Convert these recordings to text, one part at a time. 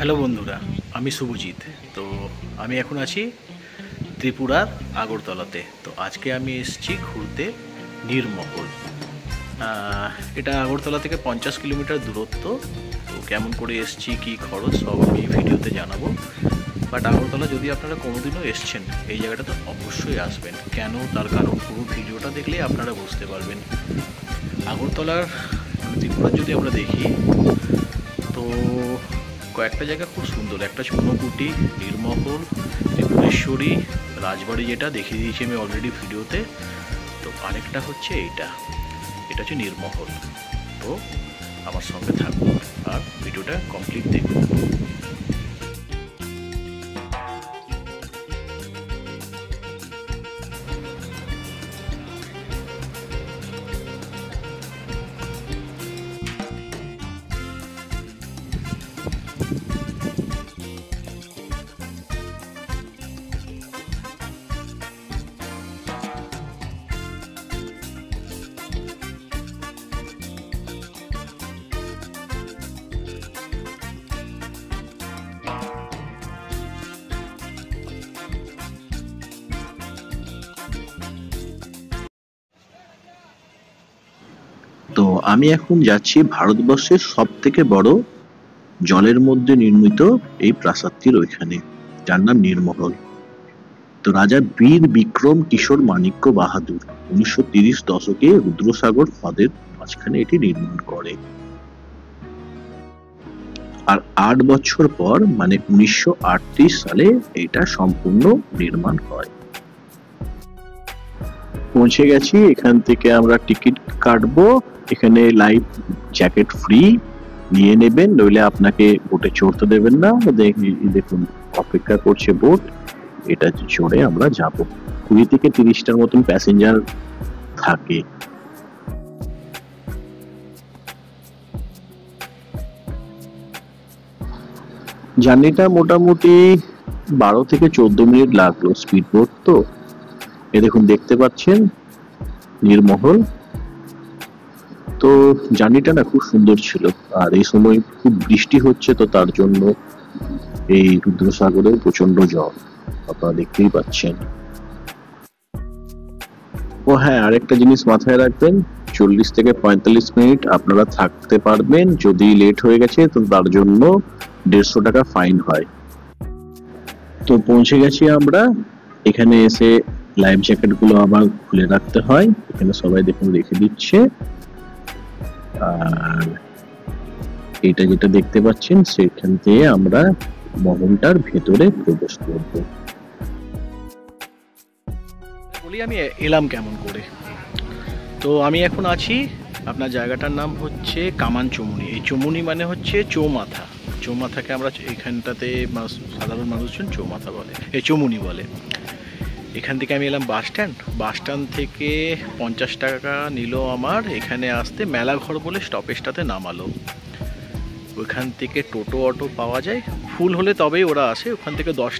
Hello বন্ধুরা, আমি শুভজিৎ। তো আমি এখন আছি ত্রিপুরার আগরতলাতে। তো আজকে আমি এসেছি ঘুরতে নীরমহল। এটা আগরতলা থেকে 50 কিলোমিটার দূরত্ব। তো কেমন করে এসেছি, কী খরচ, সব আমি এই ভিডিওতে জানাবো। বাট আগরতলা যদি আপনারা কোনোদিনও এসছেন, এই জায়গাটাতে অবশ্যই আসবেন। কেন, তার কারণ পুরো ভিডিওটা দেখলে আপনারা বুঝতে পারবেন। আগরতলার ত্রিপুরা যদি আমরা দেখি, তো কয়েকটা জায়গা খুব সুন্দর। একটা হচ্ছে ঊনকোটি, নীরমহল, ত্রিপুরেশ্বরী, রাজবাড়ি, যেটা দেখিয়ে দিয়েছি আমি অলরেডি ভিডিওতে। তো আরেকটা হচ্ছে এটা হচ্ছে নীরমহল। তো আমার সঙ্গে থাকুন আর ভিডিওটা কমপ্লিট দেখুন। তো আমি এখন যাচ্ছি ভারতবর্ষের সব থেকে বড় জলের মধ্যে নির্মিত এই প্রাসাদটির ওইখানে, যার নাম নীরমহল। তো রাজা বীর বিক্রম কিশোর মাণিক্য বাহাদুর 1930 দশকে রুদ্রসাগর হ্রদের মাঝখানে এটি নির্মাণ করে। আর 8 বছর পর মানে 1938 সালে এটা সম্পূর্ণ নির্মাণ হয়। পৌঁছে গেছি, এখান থেকে আমরা টিকিট কাটবো। এখানে লাইফ জ্যাকেট ফ্রি, নিয়ে নেবেন, নইলে আপনাকে বোটে চড়তে দেবেন না। দেখুন অপেক্ষা করছে বোট, এটা চড়ে আমরা যাব। 20 থেকে 30টার মতন প্যাসেঞ্জার থাকে। জার্নিটা মোটামুটি 12 থেকে 14 মিনিট লাগলো, স্পিড বোট তো। এ দেখুন, দেখতে পাচ্ছেন নীরমহল। তো জার্নিটা না খুব সুন্দর ছিল। আর এই সময় খুব বৃষ্টি হচ্ছে, তো তার জন্য এই রুদ্রসাগরে প্রচন্ড জল আপনারা দেখতেই পাচ্ছেন। ও হ্যাঁ, আরেকটা জিনিস মাথায় রাখবেন, 40 থেকে 45 মিনিট আপনারা থাকতে পারবেন। যদি লেট হয়ে গেছে তো তার জন্য 150 টাকা ফাইন হয়। তো পৌঁছে গেছি আমরা। এখানে এসে লাইফ জ্যাকেট গুলো আবার খুলে রাখতে হয়। এখানে সবাই দেখুন রেখে দিচ্ছে। আর এটা যেটা দেখতে পাচ্ছেন, সেখান থেকে আমরা মহলটার ভেতরে প্রবেশ করব। বলি আমি এলাম কেমন করে। তো আমি এখন আছি, আপনার জায়গাটার নাম হচ্ছে কামান চমুনি। এই চমুনি মানে হচ্ছে চৌমাথা। চৌমাথাকে আমরা এখানটাতে সাধারণ মানুষজন চৌমাথা বলে, এই চমুনি বলে। এখান থেকে আমি এলাম বাস স্ট্যান্ড থেকে 50 টাকা নিল আমার এখানে আসতে। মেলাঘর বলে স্টপেজটাতে নামালো। ওইখান থেকে টোটো অটো পাওয়া যায়, ফুল হলে তবেই ওরা আসে। ওখান থেকে 10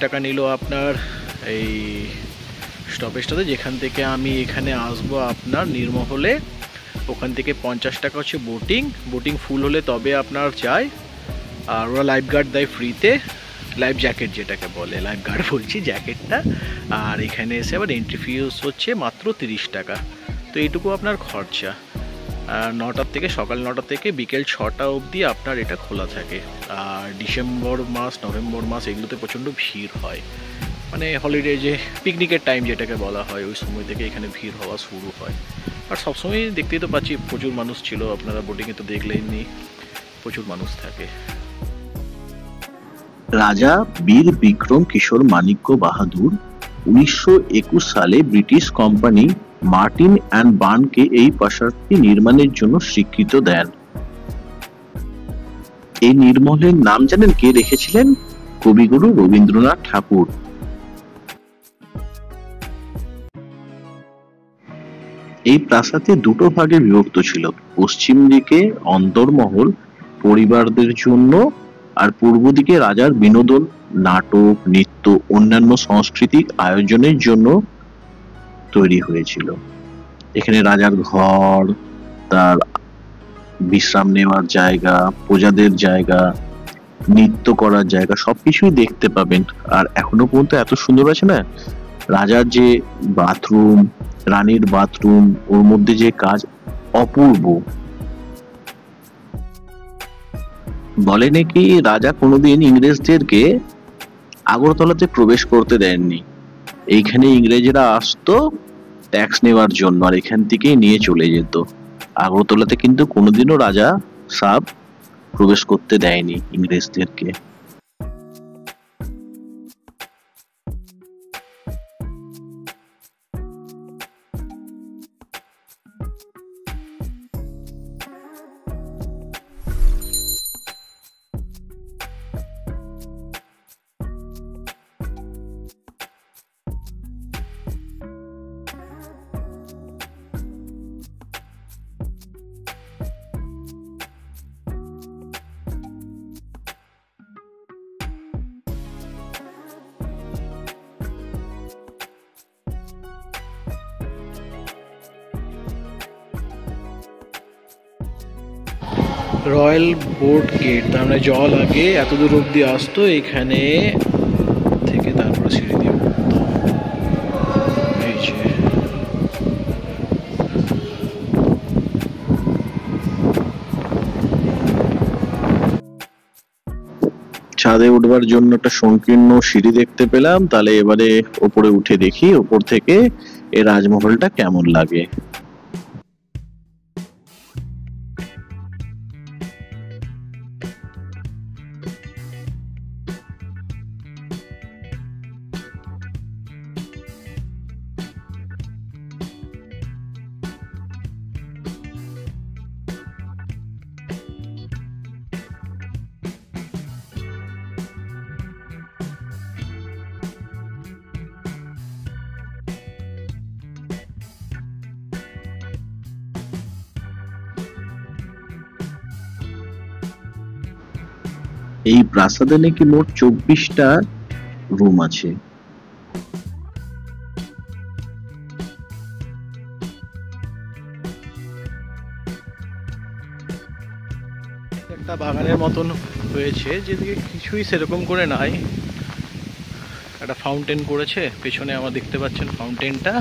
টাকা নিল আপনার এই স্টপেজটাতে, যেখান থেকে আমি এখানে আসবো আপনার নীরমহলে। ওখান থেকে 50 টাকা হচ্ছে বোটিং ফুল হলে তবে আপনার যায়। আর ওরা লাইফ গার্ড দেয় ফ্রিতে, লাইফ জ্যাকেট যেটাকে বলে, লাইফ গার্ড বলছি, জ্যাকেটটা। আর এখানে এসে আবার এন্ট্রি ফিস হচ্ছে মাত্র 30 টাকা। তো এইটুকু আপনার খরচা। সকাল 9টা থেকে বিকেল 6টা অবধি আপনার এটা খোলা থাকে। আর ডিসেম্বর মাস, নভেম্বর মাস এগুলোতে প্রচণ্ড ভিড় হয়। মানে হলিডে, যে পিকনিকের টাইম যেটাকে বলা হয়, ওই সময় থেকে এখানে ভিড় হওয়া শুরু হয়। আর সবসময় দেখতেই তো পাচ্ছি প্রচুর মানুষ ছিল। আপনারা বোটিংয়ে তো দেখলেনই, প্রচুর মানুষ থাকে। রাজা বীর বিক্রম কিশোর মাণিক্য বাহাদুর 1921 সালে ব্রিটিশ কোম্পানি মার্টিন অ্যান্ড বার্নকে এই প্রাসাদটি নির্মাণের জন্য স্বীকৃত দেন। এই নীরমহলের নাম জানেন কে রেখেছিলেন? কবিগুরু রবীন্দ্রনাথ ঠাকুর। এই প্রাসাদে দুটো ভাগে বিভক্ত ছিল। পশ্চিম দিকে অন্দরমহল পরিবারদের জন্য, আর পূর্ব দিকে রাজার বিনোদন, নাটক, নৃত্য, অন্যান্য সাংস্কৃতিক আয়োজনের জন্য তৈরি হয়েছিল। এখানে রাজার ঘর, তার বিশ্রাম নেওয়ার জায়গা, প্রজাদের জায়গা, নৃত্য করার জায়গা, সবকিছুই দেখতে পাবেন। আর এখনো পর্যন্ত এত সুন্দর আছে না, রাজার যে বাথরুম, রানীর বাথরুম, ওর মধ্যে যে কাজ, অপূর্ব। বলে নাকি রাজা কোনোদিন ইংরেজদেরকে আগরতলাতে প্রবেশ করতে দেননি। এইখানে ইংরেজরা আসতো ট্যাক্স নেওয়ার জন্য, আর এখান থেকেই নিয়ে চলে যেত। আগরতলাতে কিন্তু কোনোদিনও রাজা সাহেব প্রবেশ করতে দেয়নি ইংরেজদেরকে। রয়্যাল বোট গেট, তার মানে জল আগে এত দূর অব্দি আসতো, এখানে থেকে তারপরে সিঁড়ি দিয়ে উঠতো। এই যে ছাদে উঠবার জন্য একটা সংকীর্ণ সিঁড়ি দেখতে পেলাম। তাহলে এবারে ওপরে উঠে দেখি ওপর থেকে এই রাজমহলটা কেমন লাগে। এই প্রাসাদে নাকি মোট 24টা রুম আছে। একটা বাগানের মতন হয়েছে, যেদিকে কিছুই সেরকম করে নাই। একটা ফাউন্টেন করেছে পেছনে, আমার দেখতে পাচ্ছেন ফাউন্টেনটা।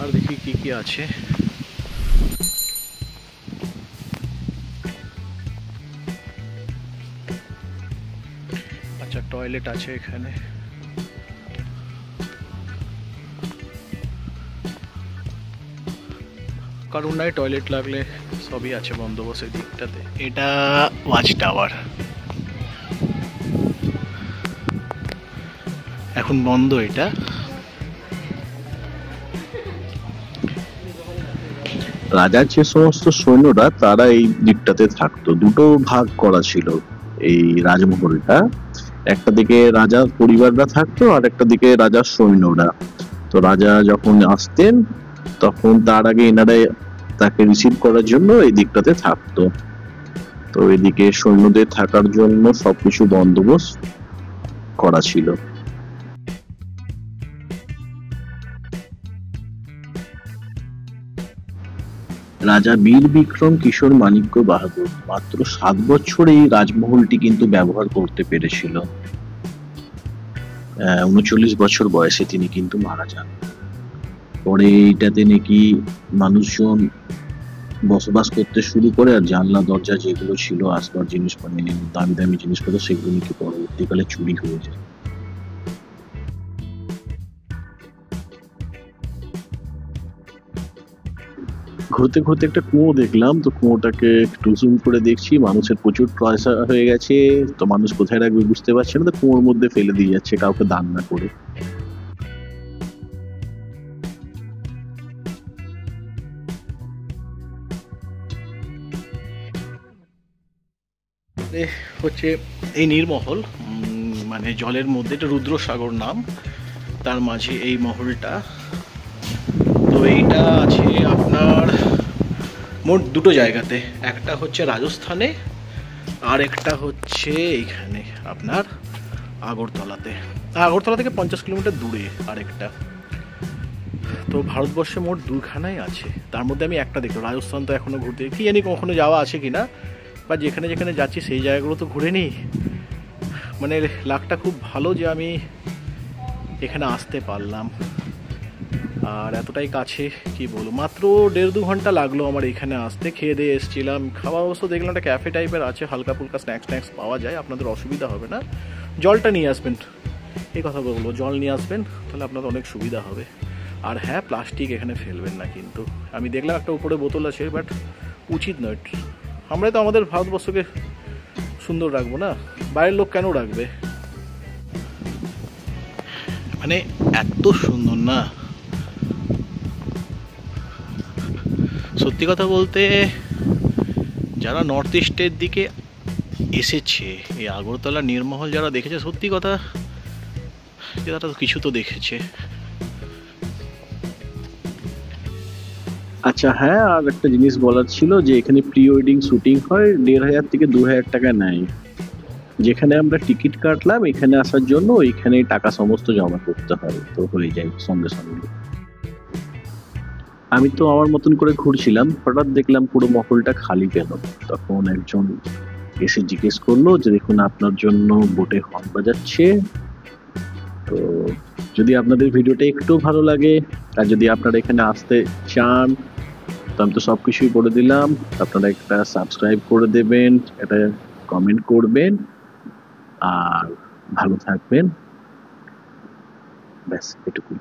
আর দেখি কি কি আছে। আচ্ছা, টয়লেট আছে এখানে। কারণ নাই, টয়লেট লাগলে সবই আছে বন্দোবস্তের দিকটাতে। এটা ওয়াচ টাওয়ার, এখন বন্ধ এটা। রাজার যে সমস্ত সৈন্যরা তারা এই দিকটাতে থাকতো। দুটো ভাগ করা ছিল এই রাজমহলটা, একটা দিকে রাজার পরিবাররা থাকতো আর একটা দিকে রাজার সৈন্যরা। তো রাজা যখন আসতেন তখন তার আগে এনারা তাকে রিসিভ করার জন্য এই দিকটাতে থাকতো। তো এদিকে সৈন্যদের থাকার জন্য সবকিছু বন্দোবস্ত করা ছিল। রাজা বীর বিক্রম কিশোর মাণিক্য বাহাদুর মাত্র 7 বছর এই রাজমহলটি কিন্তু ব্যবহার করতে পেরেছিল। 39 বছর বয়সে তিনি কিন্তু মারা যান। পরে এইটাতে নাকি মানুষজন বসবাস করতে শুরু করে, আর জানলা দরজা যেগুলো ছিল, আসবার জিনিস, মানে দামি দামি জিনিসপত্র, সেগুলো নাকি পরবর্তীকালে চুরি হয়ে যায়। ঘুরতে ঘুরতে একটা কুয়ো দেখলাম। তো কুয়োটাকে একটু জুম করে দেখছি, মানুষের প্রচুর পয়সা হয়ে গেছে। তো মানুষ কোথায় রাখবে বুঝতে পারছে না, তো কুয়োর মধ্যে ফেলে দিয়ে যাচ্ছে কাউকে দান না করে। হচ্ছে এই নীরমহল, মানে জলের মধ্যে, এটা রুদ্রসাগর নাম, তার মাঝে এই মহলটা। তো এইটা আছে আপনার মোট দুটো জায়গাতে, একটা হচ্ছে রাজস্থানে আর একটা হচ্ছে এইখানে আপনার আগরতলাতে। আগরতলা থেকে 50 কিলোমিটার দূরে আরেকটা। তো ভারতবর্ষে মোট 2খানাই আছে, তার মধ্যে আমি একটা দেখলাম। রাজস্থান তো এখনও ঘুরতে, কি জানি কখনো যাওয়া আছে কি না, বা যেখানে যেখানে যাচ্ছি সেই জায়গাগুলো তো ঘুরে নিই। মানে লাকটা খুব ভালো যে আমি এখানে আসতে পারলাম, আর এতটাই কাছে কি বলবো, মাত্র 1.5-2 ঘন্টা লাগলো আমার এখানে আসতে। খেয়ে দিয়ে এসেছিলাম, খাওয়া অবশ্য দেখলাম একটা ক্যাফে টাইপের আছে, হালকা ফুলকা স্ন্যাক্স পাওয়া যায়, আপনাদের অসুবিধা হবে না। জলটা নিয়ে আসবেন, এই কথা বলবো, জল নিয়ে আসবেন, তাহলে আপনাদের অনেক সুবিধা হবে। আর হ্যাঁ, প্লাস্টিক এখানে ফেলবেন না কিন্তু। আমি দেখলাম একটা উপরে বোতল আছে, বাট উচিত নয়। আমরা তো আমাদের ভারতবর্ষকে সুন্দর রাখবো না, বাইরের লোক কেন রাখবে? মানে এত সুন্দর না, সত্যি কথা বলতে যারা নর্থ ইস্টের দিকে এসেছে, এই আগরতলা নীরমহল যারা দেখেছে, সত্যি কথা যে তারা তো কিছু তো দেখেছে। আচ্ছা হ্যাঁ, আর একটা জিনিস বলার ছিল যে এখানে প্রি ওয়েডিং শুটিং হয়, 1,500 থেকে 2,000 টাকা নেয়। যেখানে আমরা টিকিট কাটলাম এখানে আসার জন্য, ওইখানে টাকা সমস্ত জমা করতে হয়, তো হয়ে যায় সঙ্গে সঙ্গে। আমি তো আমার মতন করে ঘুরছিলাম, হঠাৎ দেখলাম পুরো মহলটা খালি কেন। তখন একজন এসে জিজ্ঞেস করলো যে দেখুন আপনার জন্য বোটে হর্ন বাজাচ্ছে। তো যদি আপনাদের ভিডিওটা একটু ভালো লাগে, আর যদি আপনারা এখানে আসতে চান, তো আমি তো সবকিছুই বলে দিলাম। আপনারা একটা সাবস্ক্রাইব করে দেবেন, একটা কমেন্ট করবেন, আর ভালো থাকবেন, ব্যাস এটুকুই।